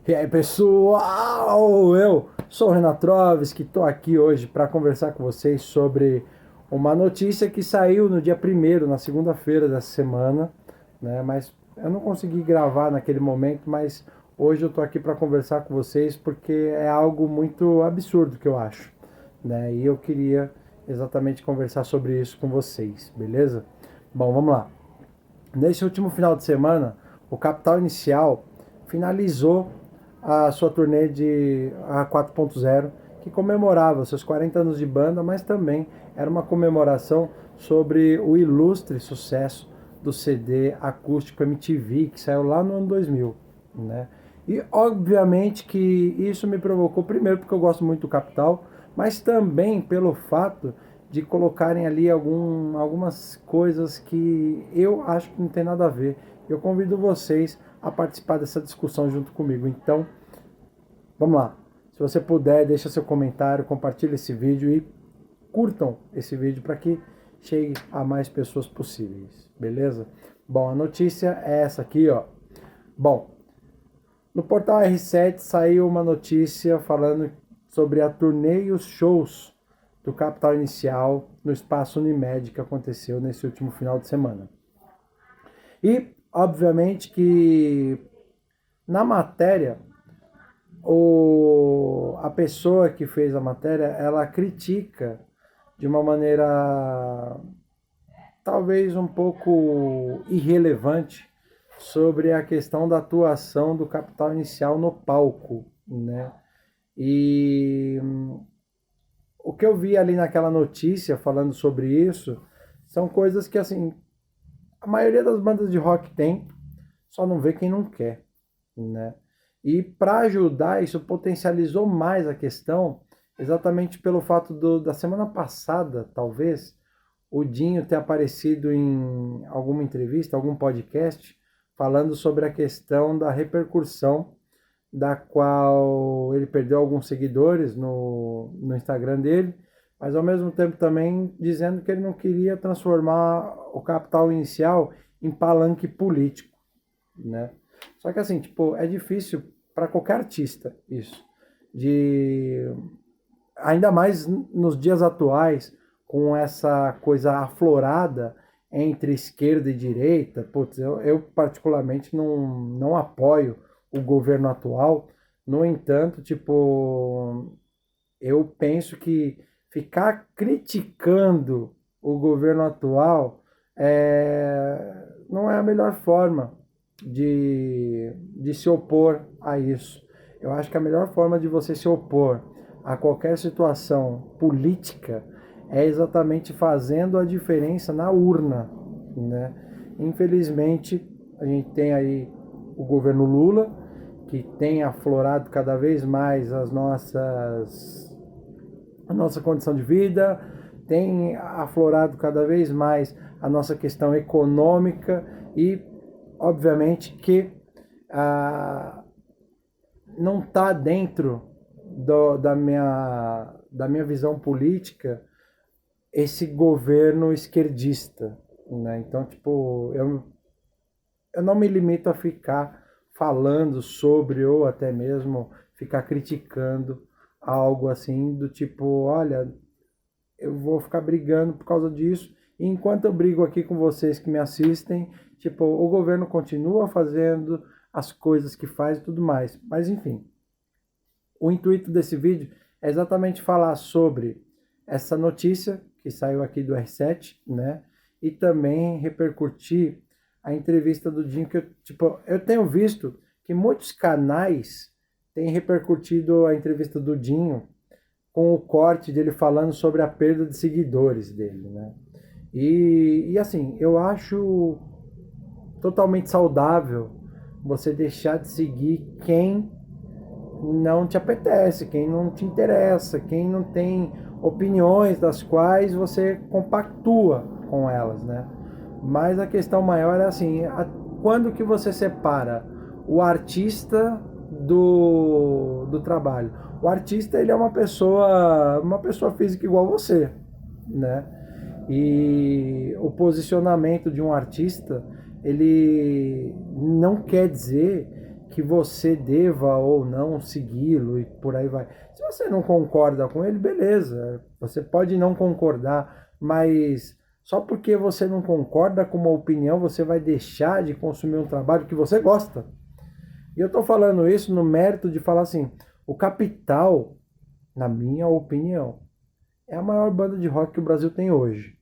E aí, pessoal, eu sou o Renan Troves, que estou aqui hoje para conversar com vocês sobre uma notícia que saiu no dia primeiro, na segunda-feira dessa semana, né? Mas eu não consegui gravar naquele momento, mas hoje eu estou aqui para conversar com vocês porque é algo muito absurdo que eu acho, né? E eu queria exatamente conversar sobre isso com vocês, beleza? Bom, vamos lá. Nesse último final de semana, o Capital Inicial finalizou a sua turnê de A 4.0, que comemorava seus 40 anos de banda, mas também era uma comemoração sobre o ilustre sucesso do CD acústico MTV, que saiu lá no ano 2000, né? E obviamente que isso me provocou, primeiro porque eu gosto muito do Capital, mas também pelo fato de colocarem ali algumas coisas que eu acho que não tem nada a ver. Eu convido vocês a participar dessa discussão junto comigo. Então, vamos lá. Se você puder, deixa seu comentário, compartilhe esse vídeo e curtam esse vídeo para que chegue a mais pessoas possíveis, beleza? Bom, a notícia é essa aqui, ó. Bom, no portal R7 saiu uma notícia falando sobre a turnê e os shows do Capital Inicial no Espaço Unimed que aconteceu nesse último final de semana. E, obviamente, que na matéria, a pessoa que fez a matéria, ela critica de uma maneira talvez um pouco irrelevante sobre a questão da atuação do Capital Inicial no palco, né? E o que eu vi ali naquela notícia falando sobre isso são coisas que, assim, a maioria das bandas de rock tem, só não vê quem não quer, né? E para ajudar, isso potencializou mais a questão, exatamente pelo fato da semana passada, talvez, o Dinho ter aparecido em alguma entrevista, algum podcast, falando sobre a questão da repercussão da qual ele perdeu alguns seguidores no Instagram dele, mas ao mesmo tempo também dizendo que ele não queria transformar o Capital Inicial em palanque político, né? Só que assim, tipo, é difícil para qualquer artista isso, de ainda mais nos dias atuais, com essa coisa aflorada entre esquerda e direita. Putz, eu particularmente não apoio o governo atual. No entanto, tipo, eu penso que ficar criticando o governo atual não é a melhor forma de se opor a isso. Eu acho que a melhor forma de você se opor a qualquer situação política é exatamente fazendo a diferença na urna, né? Infelizmente, a gente tem aí o governo Lula, que tem aflorado cada vez mais a nossa condição de vida, tem aflorado cada vez mais a nossa questão econômica e, obviamente, que ah, não está dentro da minha visão política esse governo esquerdista, né? Então, tipo, eu não me limito a ficar falando sobre ou até mesmo ficar criticando algo assim do tipo, olha, eu vou ficar brigando por causa disso, e enquanto eu brigo aqui com vocês que me assistem, tipo, o governo continua fazendo as coisas que faz e tudo mais. Mas enfim, o intuito desse vídeo é exatamente falar sobre essa notícia que saiu aqui do R7, né? E também repercutir a entrevista do Dinho, que eu tenho visto que muitos canais têm repercutido a entrevista do Dinho com o corte dele falando sobre a perda de seguidores dele, né? E assim, eu acho totalmente saudável você deixar de seguir quem não te apetece, quem não te interessa, quem não tem opiniões das quais você compactua com elas, né? Mas a questão maior é assim, quando que você separa o artista do trabalho? O artista, ele é uma pessoa física igual você, né? E o posicionamento de um artista, ele não quer dizer que você deva ou não segui-lo e por aí vai. Se você não concorda com ele, beleza, você pode não concordar, mas só porque você não concorda com uma opinião, você vai deixar de consumir um trabalho que você gosta. E eu estou falando isso no mérito de falar assim, o Capital, na minha opinião, é a maior banda de rock que o Brasil tem hoje.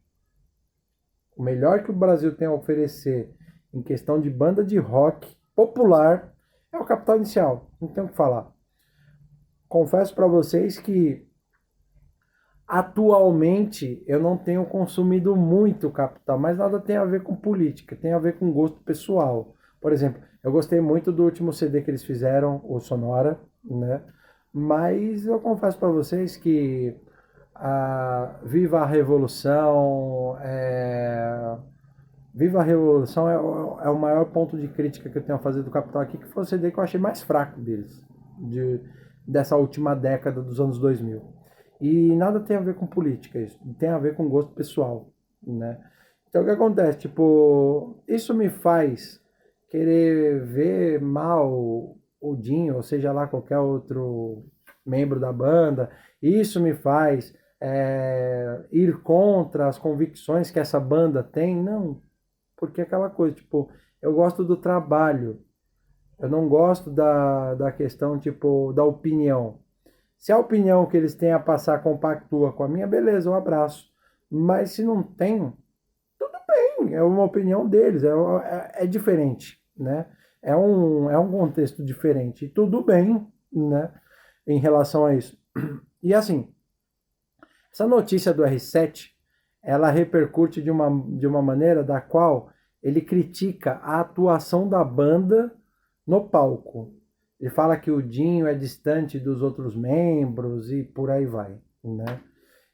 O melhor que o Brasil tem a oferecer em questão de banda de rock popular é o Capital Inicial. Não tem o que falar. Confesso para vocês que atualmente eu não tenho consumido muito Capital, mas nada tem a ver com política, tem a ver com gosto pessoal. Por exemplo, eu gostei muito do último CD que eles fizeram, o Sonora, né? Mas eu confesso para vocês que Viva a Revolução, Viva a Revolução é o maior ponto de crítica que eu tenho a fazer do Capital aqui, que foi o CD que eu achei mais fraco deles, dessa última década dos anos 2000. E nada tem a ver com política, isso tem a ver com gosto pessoal, né? Então o que acontece? Tipo, isso me faz querer ver mal o Dinho, ou seja lá qualquer outro membro da banda, isso me faz ir contra as convicções que essa banda tem? Não, porque é aquela coisa, tipo, eu gosto do trabalho, eu não gosto da questão, tipo, da opinião. Se a opinião que eles têm a passar compactua com a minha, beleza, um abraço. Mas se não tem, tudo bem, é uma opinião deles, é diferente, né? É um contexto diferente, e tudo bem, né, em relação a isso. E assim, essa notícia do R7, ela repercute de uma maneira da qual ele critica a atuação da banda no palco. Ele fala que o Dinho é distante dos outros membros e por aí vai, né?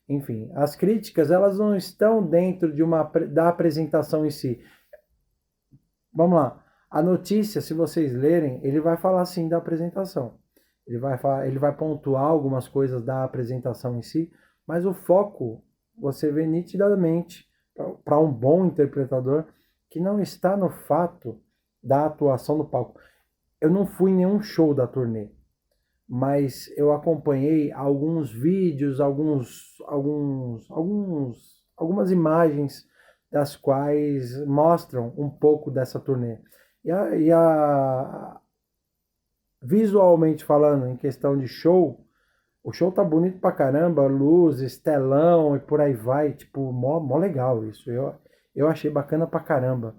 Enfim, as críticas, elas não estão dentro da apresentação em si. Vamos lá. A notícia, se vocês lerem, ele vai falar sim da apresentação. Ele vai pontuar algumas coisas da apresentação em si, mas o foco, você vê nitidamente, para um bom interpretador, que não está no fato da atuação no palco. Eu não fui em nenhum show da turnê, mas eu acompanhei alguns vídeos, algumas imagens das quais mostram um pouco dessa turnê. Visualmente falando, em questão de show, o show tá bonito pra caramba, luzes, telão e por aí vai, tipo, mó legal isso. Eu achei bacana pra caramba.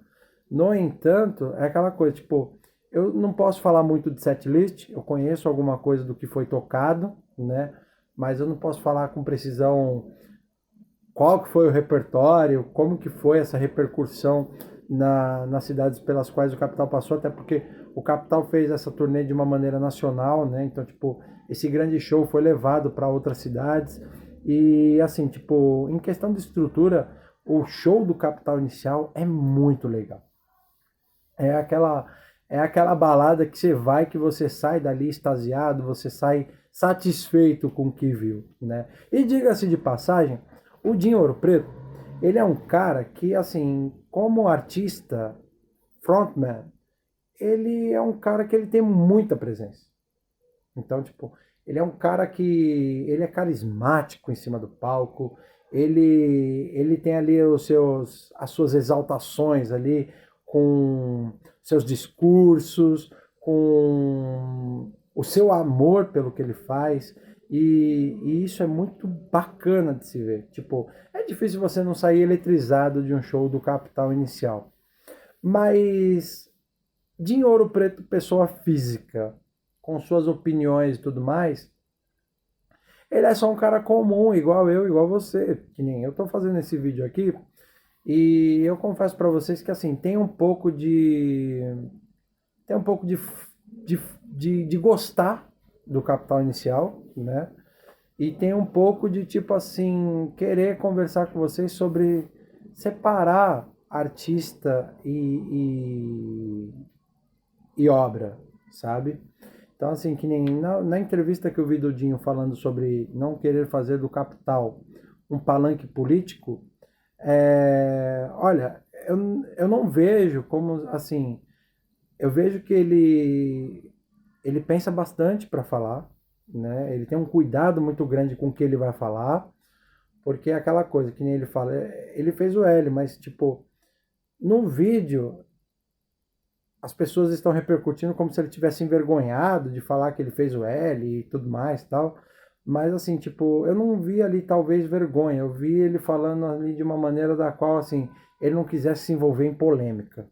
No entanto, é aquela coisa, tipo, eu não posso falar muito de setlist, eu conheço alguma coisa do que foi tocado, né? Mas eu não posso falar com precisão qual que foi o repertório, como que foi essa repercussão nas cidades pelas quais o Capital passou, até porque o Capital fez essa turnê de uma maneira nacional, né? Então, tipo, esse grande show foi levado para outras cidades e, assim, tipo, em questão de estrutura, o show do Capital Inicial é muito legal. É aquela, é aquela balada que você vai, que você sai dali extasiado, você sai satisfeito com o que viu, né? E diga-se de passagem, o Dinho Ouro Preto, ele é um cara que, assim, como artista, frontman, ele é um cara que ele tem muita presença. Então, tipo, ele é um cara que ele é carismático em cima do palco, ele tem ali as suas exaltações ali, com seus discursos, com o seu amor pelo que ele faz, e isso é muito bacana de se ver. Tipo, é difícil você não sair eletrizado de um show do Capital Inicial. Mas de Ouro Preto, pessoa física, com suas opiniões e tudo mais, ele é só um cara comum, igual eu, igual você. Que nem eu tô fazendo esse vídeo aqui, e eu confesso para vocês que assim, tem um pouco de gostar do Capital Inicial, né? E tem um pouco de tipo assim, querer conversar com vocês sobre separar artista e obra, sabe? Então, assim, que nem na entrevista que eu vi do Dinho falando sobre não querer fazer do Capital um palanque político, olha, eu não vejo como, assim, eu vejo que ele pensa bastante para falar, né? Ele tem um cuidado muito grande com o que ele vai falar, porque é aquela coisa que nem ele fala, ele fez o L, mas tipo, no vídeo as pessoas estão repercutindo como se ele tivesse envergonhado de falar que ele fez o L e tudo mais, tal. Mas assim, tipo, eu não vi ali talvez vergonha, eu vi ele falando ali de uma maneira da qual assim, ele não quisesse se envolver em polêmica,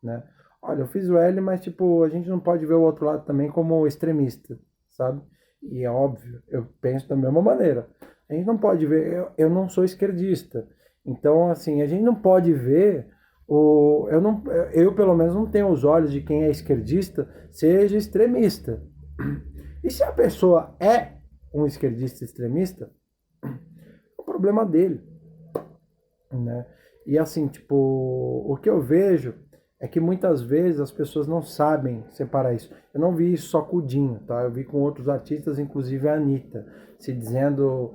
né? Olha, eu fiz o L, mas tipo, a gente não pode ver o outro lado também como extremista, sabe? E é óbvio, eu penso da mesma maneira. A gente não pode ver, eu não sou esquerdista. Então, assim, a gente não pode ver eu não, eu pelo menos não tenho os olhos de quem é esquerdista seja extremista. E se a pessoa é um esquerdista extremista, é o problema dele, né? E assim, tipo, o que eu vejo é que muitas vezes as pessoas não sabem separar isso. Eu não vi isso só com o Dinho, tá? Eu vi com outros artistas, inclusive a Anitta, se dizendo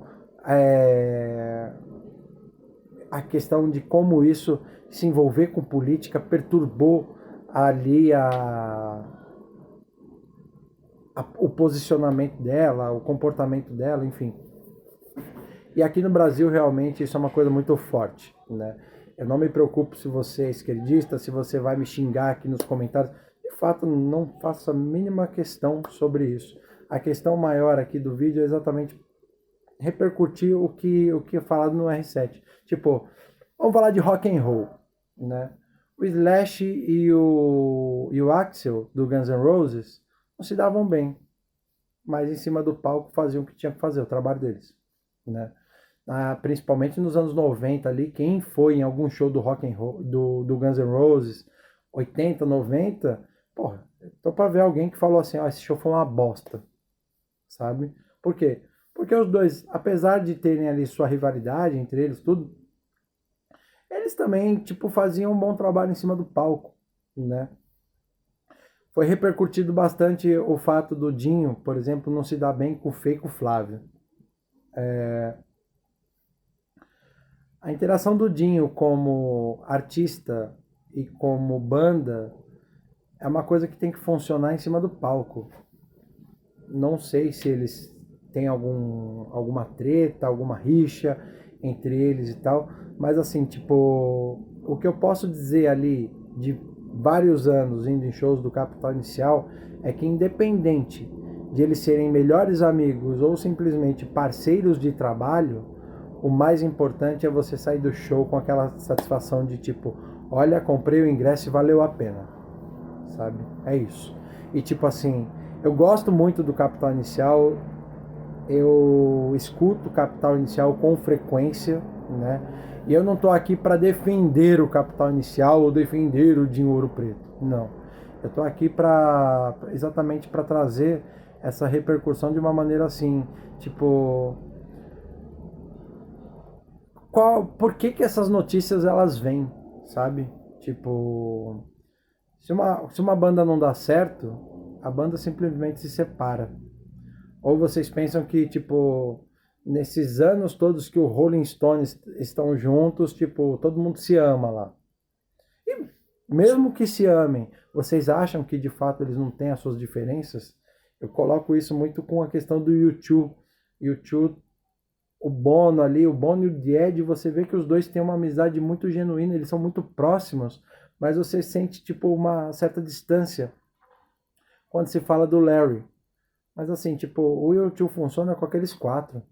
a questão de como isso se envolver com política perturbou ali o posicionamento dela, o comportamento dela, enfim. E aqui no Brasil, realmente, isso é uma coisa muito forte, né? Eu não me preocupo se você é esquerdista, se você vai me xingar aqui nos comentários. De fato, não faço a mínima questão sobre isso. A questão maior aqui do vídeo é exatamente repercutir o que é falado no R7. Tipo, vamos falar de rock and roll, né? O Slash e o Axl, do Guns N' Roses, não se davam bem. Mas em cima do palco faziam o que tinha que fazer, o trabalho deles, né? Principalmente nos anos 90 ali, quem foi em algum show do rock and roll, do Guns N' Roses, 80, 90, porra, tô pra ver alguém que falou assim, ó, esse show foi uma bosta, sabe? Por quê? Porque os dois, apesar de terem ali sua rivalidade entre eles, tudo, eles também, tipo, faziam um bom trabalho em cima do palco, né? Foi repercutido bastante o fato do Dinho, por exemplo, não se dar bem com o Fê e com o Flávio. A interação do Dinho como artista e como banda é uma coisa que tem que funcionar em cima do palco. Não sei se eles têm alguma treta, alguma rixa entre eles e tal, mas assim, tipo, o que eu posso dizer ali de vários anos indo em shows do Capital Inicial é que independente de eles serem melhores amigos ou simplesmente parceiros de trabalho, o mais importante é você sair do show com aquela satisfação de tipo, olha, comprei o ingresso e valeu a pena, sabe? É isso. E tipo assim, eu gosto muito do Capital Inicial, eu escuto o Capital Inicial com frequência, né? E eu não tô aqui para defender o Capital Inicial ou defender o Dinho Ouro Preto, não. Eu tô aqui para exatamente para trazer essa repercussão de uma maneira assim, tipo, por que essas notícias elas vêm, sabe? Tipo, se uma banda não dá certo, a banda simplesmente se separa. Ou vocês pensam que, tipo, nesses anos todos que o Rolling Stones estão juntos, tipo, todo mundo se ama lá. E mesmo que se amem, vocês acham que de fato eles não têm as suas diferenças? Eu coloco isso muito com a questão do U2. U2, o Bono ali, o Bono e o Ed, você vê que os dois têm uma amizade muito genuína, eles são muito próximos, mas você sente, tipo, uma certa distância quando se fala do Larry. Mas assim, tipo, o U2 funciona com aqueles quatro,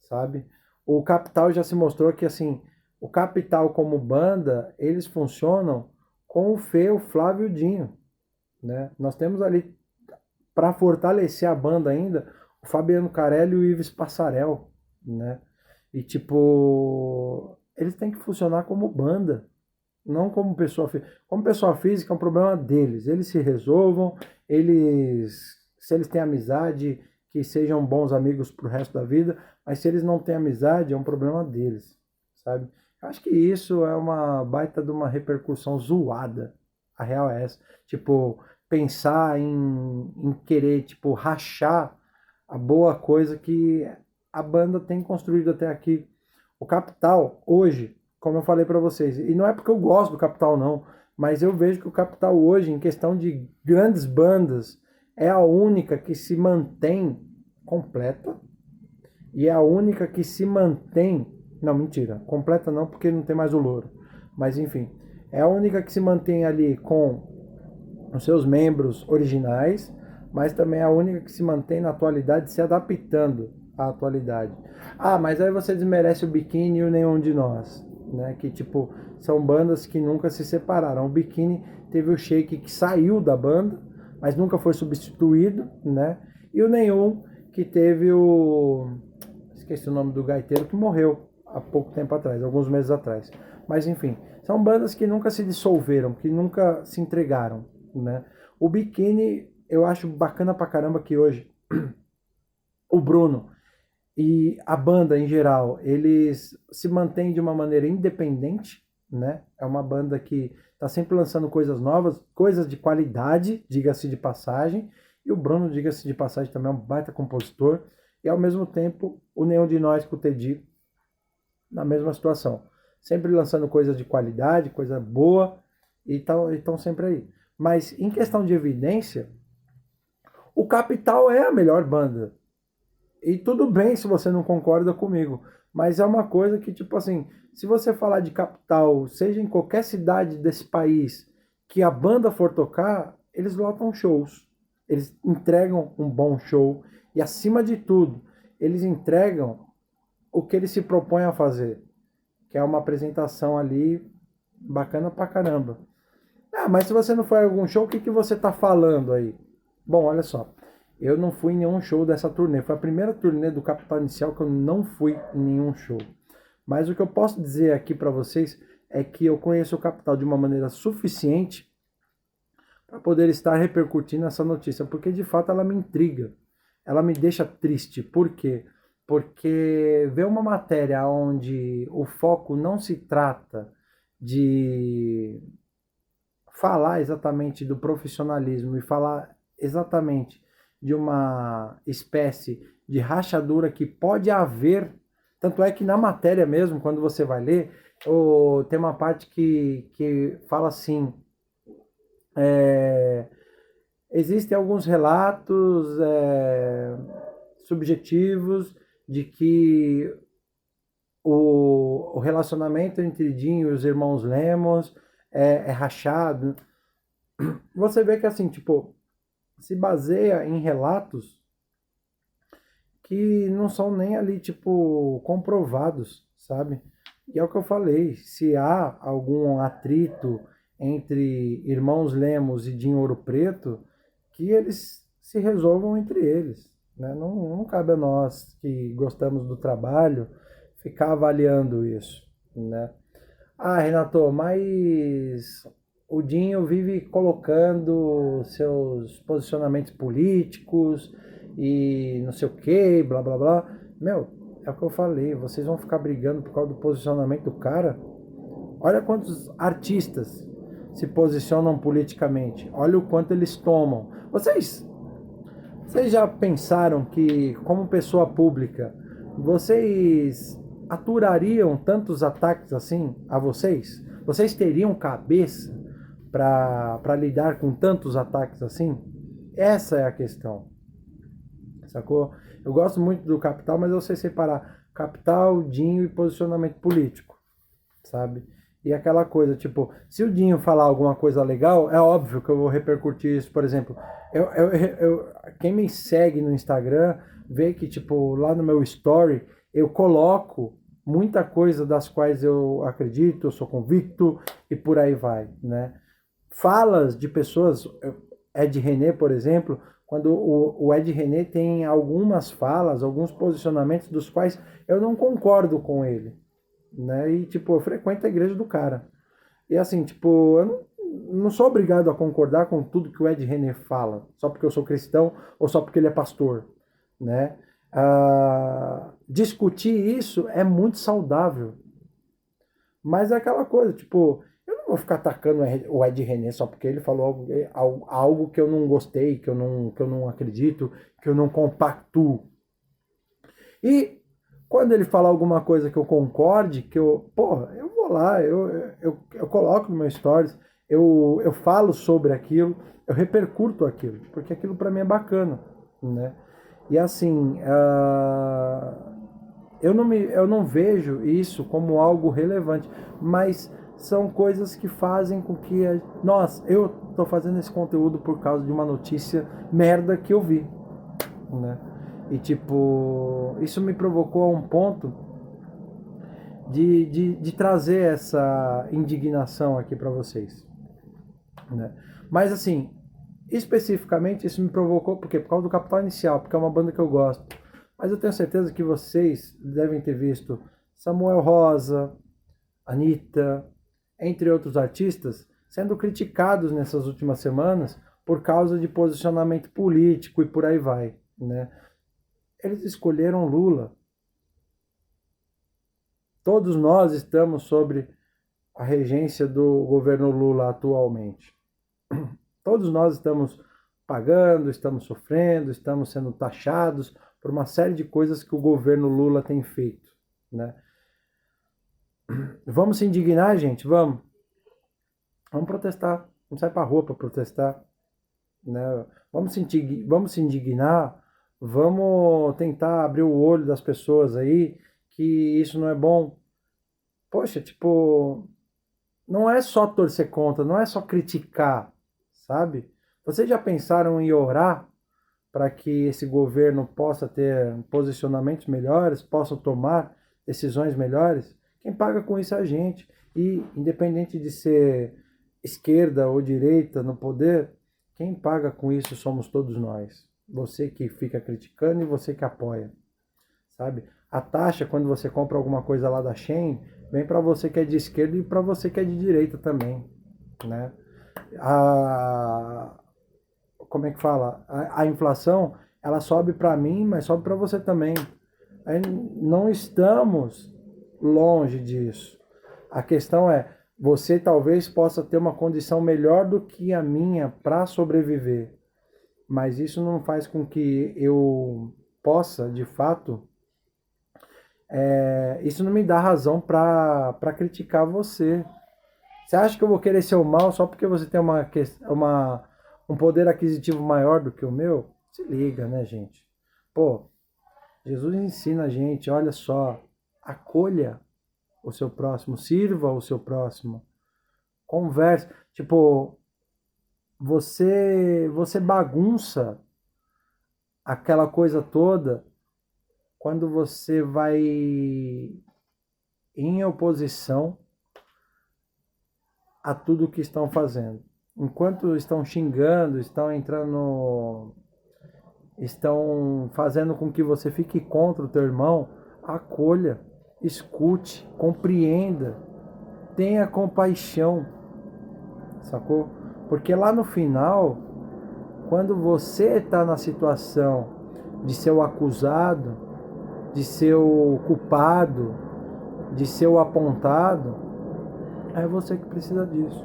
sabe? O Capital já se mostrou que, assim, o Capital como banda, eles funcionam com o Fê, o Flávio e o Dinho, né? Nós temos ali, para fortalecer a banda ainda, o Fabiano Carelli e o Ives Passarel, né? E, tipo, eles têm que funcionar como banda, não como pessoa física. Como pessoa física é um problema deles. Eles se resolvam, se eles têm amizade, que sejam bons amigos pro resto da vida, mas se eles não têm amizade, é um problema deles, sabe? Eu acho que isso é uma baita de uma repercussão zoada. A real é essa. Tipo, pensar em querer, tipo, rachar a boa coisa que a banda tem construído até aqui. O Capital, hoje, como eu falei para vocês, e não é porque eu gosto do Capital não, mas eu vejo que o Capital hoje, em questão de grandes bandas, é a única que se mantém completa e é a única que se mantém. Não, mentira, completa não, porque não tem mais o louro. Mas enfim, é a única que se mantém ali com os seus membros originais, mas também é a única que se mantém na atualidade, se adaptando à atualidade. Ah, mas aí você desmerece o Biquíni e o Nenhum de Nós, né? Que tipo, são bandas que nunca se separaram. O Biquíni teve o Shake que saiu da banda, mas nunca foi substituído, né? E o Nenhum que teve o... esqueci o nome do gaiteiro que morreu há pouco tempo atrás, alguns meses atrás. Mas enfim, são bandas que nunca se dissolveram, que nunca se entregaram, né? O Biquíni, eu acho bacana pra caramba que hoje o Bruno e a banda em geral, eles se mantêm de uma maneira independente, né? É uma banda que está sempre lançando coisas novas, coisas de qualidade, diga-se de passagem. E o Bruno, diga-se de passagem, também é um baita compositor. E ao mesmo tempo, o Nenhum de Nós com o Teddy, na mesma situação. Sempre lançando coisas de qualidade, coisa boa, e estão sempre aí. Mas em questão de evidência, o Capital é a melhor banda. E tudo bem se você não concorda comigo, mas é uma coisa que, tipo assim, se você falar de Capital, seja em qualquer cidade desse país, que a banda for tocar, eles lotam shows. Eles entregam um bom show e, acima de tudo, eles entregam o que eles se propõem a fazer, que é uma apresentação ali bacana pra caramba. Ah, mas se você não foi a algum show, o que que você tá falando aí? Bom, olha só. Eu não fui em nenhum show dessa turnê. Foi a primeira turnê do Capital Inicial que eu não fui em nenhum show. Mas o que eu posso dizer aqui para vocês é que eu conheço o Capital de uma maneira suficiente para poder estar repercutindo essa notícia, porque de fato ela me intriga. Ela me deixa triste. Por quê? Porque ver uma matéria onde o foco não se trata de falar exatamente do profissionalismo e falar exatamente de uma espécie de rachadura que pode haver, tanto é que na matéria mesmo, quando você vai ler, tem uma parte que fala assim, existem alguns relatos subjetivos de que o relacionamento entre Dinho e os irmãos Lemos é rachado. Você vê que assim, tipo, se baseia em relatos que não são nem ali, tipo, comprovados, sabe? E é o que eu falei, se há algum atrito entre irmãos Lemos e Dinho Ouro Preto, que eles se resolvam entre eles, né? Não cabe a nós que gostamos do trabalho ficar avaliando isso, né? Ah, Renato, mas o Dinho vive colocando seus posicionamentos políticos e não sei o que, blá blá blá. Meu, é o que eu falei, vocês vão ficar brigando por causa do posicionamento do cara? Olha quantos artistas se posicionam politicamente, olha o quanto eles tomam. Vocês já pensaram que, como pessoa pública, vocês aturariam tantos ataques assim a vocês? Vocês teriam cabeça para lidar com tantos ataques assim? Essa é a questão, sacou? Eu gosto muito do Capital, mas eu sei separar Capital, Dinho e posicionamento político, sabe? E aquela coisa, tipo, se o Dinho falar alguma coisa legal, é óbvio que eu vou repercutir isso. Por exemplo, quem me segue no Instagram vê que, tipo, lá no meu story, eu coloco muita coisa das quais eu acredito, eu sou convicto e por aí vai, né? Falas de pessoas, Ed René, por exemplo, quando o Ed René tem algumas falas, alguns posicionamentos dos quais eu não concordo com ele, né? E, tipo, eu frequento a igreja do cara. E, assim, tipo, eu não sou obrigado a concordar com tudo que o Ed René fala, só porque eu sou cristão ou só porque ele é pastor, né? Discutir isso é muito saudável. Mas é aquela coisa, tipo, eu não vou ficar atacando o Ed René só porque ele falou algo que eu não gostei, que eu não acredito, que eu não compactuo. E quando ele falar alguma coisa que eu concorde, que eu vou lá, eu coloco no meu stories, eu falo sobre aquilo, eu repercuto aquilo, porque aquilo para mim é bacana, né? E assim, eu não vejo isso como algo relevante, mas são coisas que fazem com que nossa, eu tô fazendo esse conteúdo por causa de uma notícia merda que eu vi, né? E tipo, isso me provocou a um ponto de trazer essa indignação aqui para vocês, né? Mas assim, especificamente isso me provocou por causa do Capital Inicial, porque é uma banda que eu gosto. Mas eu tenho certeza que vocês devem ter visto Samuel Rosa, Anitta, entre outros artistas, sendo criticados nessas últimas semanas por causa de posicionamento político e por aí vai, né? Eles escolheram Lula. Todos nós estamos sobre a regência do governo Lula atualmente. Todos nós estamos pagando, estamos sofrendo, estamos sendo taxados por uma série de coisas que o governo Lula tem feito, né? Vamos se indignar, gente? Vamos. Vamos protestar. Vamos sair para a rua para protestar, né? Vamos se indignar, vamos tentar abrir o olho das pessoas aí que isso não é bom. Poxa, tipo, não é só torcer contra, não é só criticar, sabe? Vocês já pensaram em orar para que esse governo possa ter posicionamentos melhores, possa tomar decisões melhores? Quem paga com isso é a gente. E, independente de ser esquerda ou direita no poder, quem paga com isso somos todos nós. Você que fica criticando e você que apoia, sabe? A taxa, quando você compra alguma coisa lá da Shein, vem para você que é de esquerda e para você que é de direita também, né? Como é que fala? A inflação, ela sobe para mim, mas sobe para você também. Aí não estamos longe disso. A questão é, você talvez possa ter uma condição melhor do que a minha para sobreviver, mas isso não faz com que eu possa, de fato, isso não me dá razão para criticar você. Você acha que eu vou querer seu mal só porque você tem um poder aquisitivo maior do que o meu? Se liga, né, gente? Pô, Jesus ensina a gente, olha só, acolha o seu próximo, sirva o seu próximo, converse. Tipo, você bagunça aquela coisa toda quando você vai em oposição a tudo que estão fazendo. Enquanto estão xingando, estão fazendo com que você fique contra o teu irmão, acolha, escute, compreenda, tenha compaixão, sacou? Porque lá no final, quando você está na situação de ser o acusado, de ser o culpado, de ser o apontado, é você que precisa disso,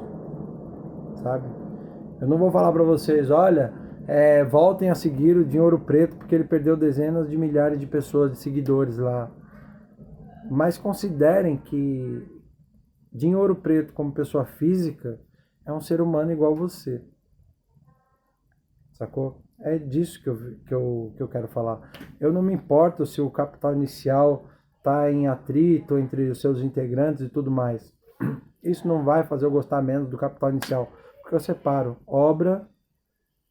sabe? Eu não vou falar para vocês, olha, voltem a seguir o Dinho Ouro Preto porque ele perdeu dezenas de milhares de pessoas, de seguidores lá. Mas considerem que Dinho Ouro Preto, como pessoa física, é um ser humano igual você. Sacou? É disso que eu quero falar. Eu não me importo se o Capital Inicial está em atrito entre os seus integrantes e tudo mais. Isso não vai fazer eu gostar menos do Capital Inicial, porque eu separo obra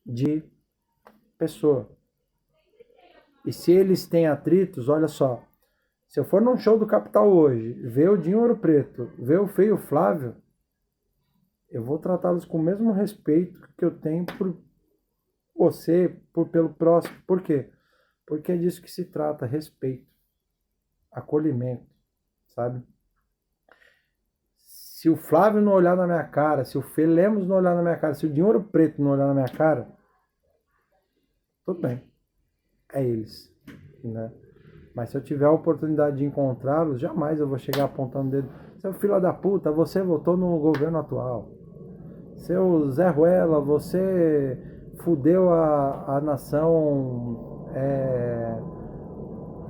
de pessoa. E se eles têm atritos, olha só, se eu for num show do Capital hoje, ver o Dinho Ouro Preto, ver o Feio Flávio, eu vou tratá-los com o mesmo respeito que eu tenho por você, pelo próximo. Por quê? Porque é disso que se trata, respeito, acolhimento, sabe? Se o Flávio não olhar na minha cara, se o Fê Lemos não olhar na minha cara, se o Dinho Ouro Preto não olhar na minha cara, tudo bem, é eles, né? Mas se eu tiver a oportunidade de encontrá-los, jamais eu vou chegar apontando o dedo. Seu filho da puta, você votou no governo atual. Seu Zé Ruela, você fudeu a nação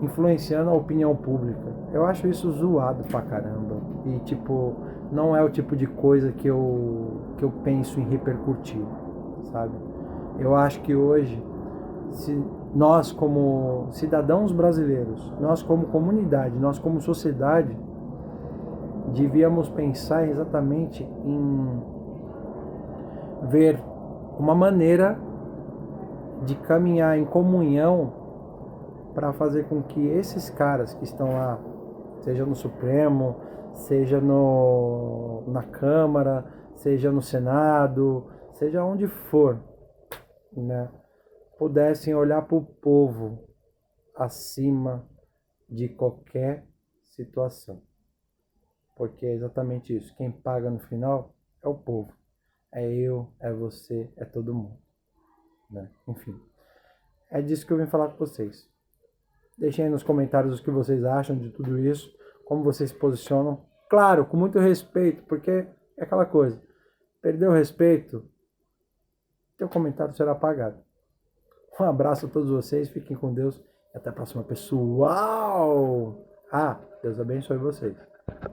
influenciando a opinião pública. Eu acho isso zoado pra caramba. E tipo, não é o tipo de coisa que eu penso em repercutir, sabe? Eu acho que hoje, se nós como cidadãos brasileiros, nós como comunidade, nós como sociedade, devíamos pensar exatamente em ver uma maneira de caminhar em comunhão para fazer com que esses caras que estão lá, seja no Supremo, seja na Câmara, seja no Senado, seja onde for, né, pudessem olhar para o povo acima de qualquer situação. Porque é exatamente isso. Quem paga no final é o povo. É eu, é você, é todo mundo, né? Enfim, é disso que eu vim falar com vocês. Deixem aí nos comentários o que vocês acham de tudo isso, como vocês se posicionam. Claro, com muito respeito, porque é aquela coisa. Perdeu o respeito, teu comentário será apagado. Um abraço a todos vocês, fiquem com Deus e até a próxima, pessoal! Deus abençoe vocês.